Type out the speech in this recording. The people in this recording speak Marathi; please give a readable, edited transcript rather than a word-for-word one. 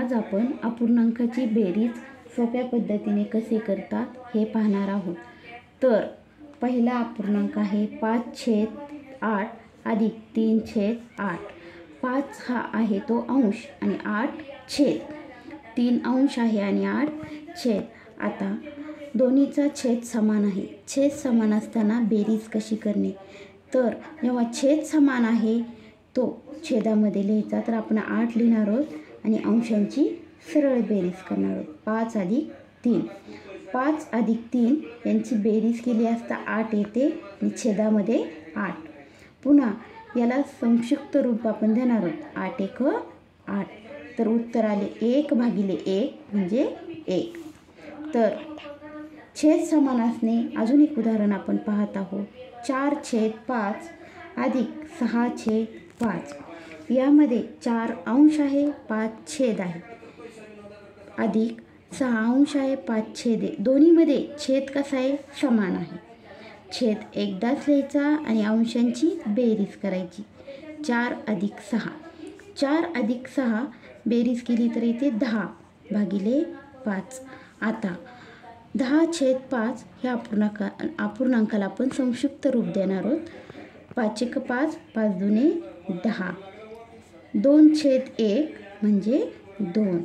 आज आपण अपूर्णांकाची बेरीज सोप्या पद्धतीने कसे करतात हे पाहणार आहोत। तर पहिला अपूर्णांक आहे 5/8 अधिक 3/8। 5 हा आहे तो अंश आणि 8 छेद। 3 अंश आहे आणि 8 छेद। आता दोन्हीचा छेद समान आहे। छेद समान असताना बेरीज कशी करणे? तर जेव्हा छेद समान आहे तो छेदामध्ये लिहायचा, तर आपण 8 लिहिणार आहोत आणि अंशांची सरळ बेरीज करणार आहोत। 5 अधिक 3, 5 अधिक 3 यांची बेरीज केली असता 8 येते आणि छेदामध्ये 8। पुन्हा याला संक्षिप्त रूप आपण देणार आहोत, 8 एक 8, तर उत्तर आले 1/1 म्हणजे 1। तर छेद समान असणे अजून एक उदाहरण आपण पाहत आहोत। 4/5 अधिक 6/5। यामध्ये 4 अंश आहे, 5 छेद आहे, अधिक 6 अंश आहे, 5 छेद आहे। दोन्हीमध्ये छेद कसा आहे? समान आहे। छेद एकदाच लिहायचा आणि अंशांची बेरीज करायची। 4 अधिक 6, 4 अधिक 6 बेरीज केली तर येते 10/5। आता 10/5 ह्या अपूर्णांकाला आपण संक्षिप्त रूप देणार आहोत। 5 एक 5, 5 दुने 10, 2/1 म्हणजे 2।